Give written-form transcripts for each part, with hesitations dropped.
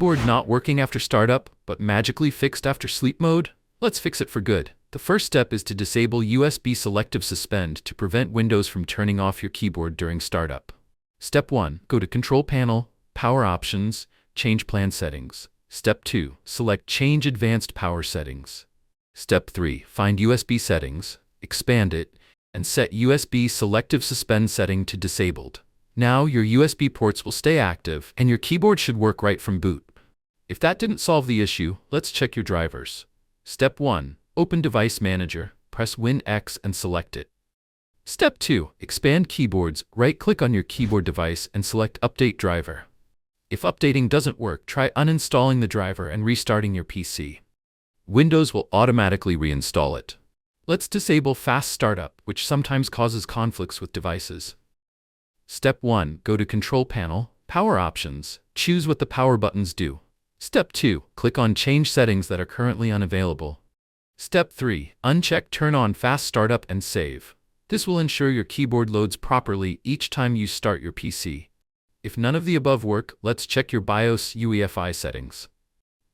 keyboard not working after startup, but magically fixed after sleep mode? Let's fix it for good. The first step is to disable USB Selective Suspend to prevent Windows from turning off your keyboard during startup. Step 1. Go to Control Panel, Power Options, Change Plan Settings. Step 2. Select Change Advanced Power Settings. Step 3. Find USB Settings, expand it, and set USB Selective Suspend setting to Disabled. Now your USB ports will stay active, and your keyboard should work right from boot. If that didn't solve the issue, let's check your drivers. Step 1. Open Device Manager, press Win-X and select it. Step 2. Expand Keyboards, right-click on your keyboard device and select Update Driver. If updating doesn't work, try uninstalling the driver and restarting your PC. Windows will automatically reinstall it. Let's disable Fast Startup, which sometimes causes conflicts with devices. Step 1. Go to Control Panel, Power Options, choose what the power buttons do. Step 2. Click on Change Settings that are currently unavailable. Step 3. Uncheck Turn on Fast Startup and save. This will ensure your keyboard loads properly each time you start your PC. If none of the above work, let's check your BIOS UEFI settings.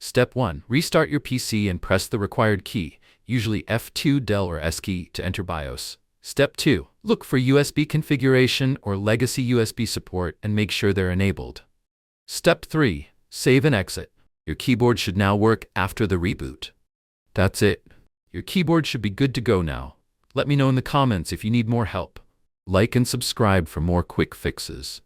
Step 1. Restart your PC and press the required key, usually F2, Del or S key, to enter BIOS. Step 2. Look for USB configuration or legacy USB support and make sure they're enabled. Step 3. Save and exit. Your keyboard should now work after the reboot. That's it. Your keyboard should be good to go now. Let me know in the comments if you need more help. Like and subscribe for more quick fixes.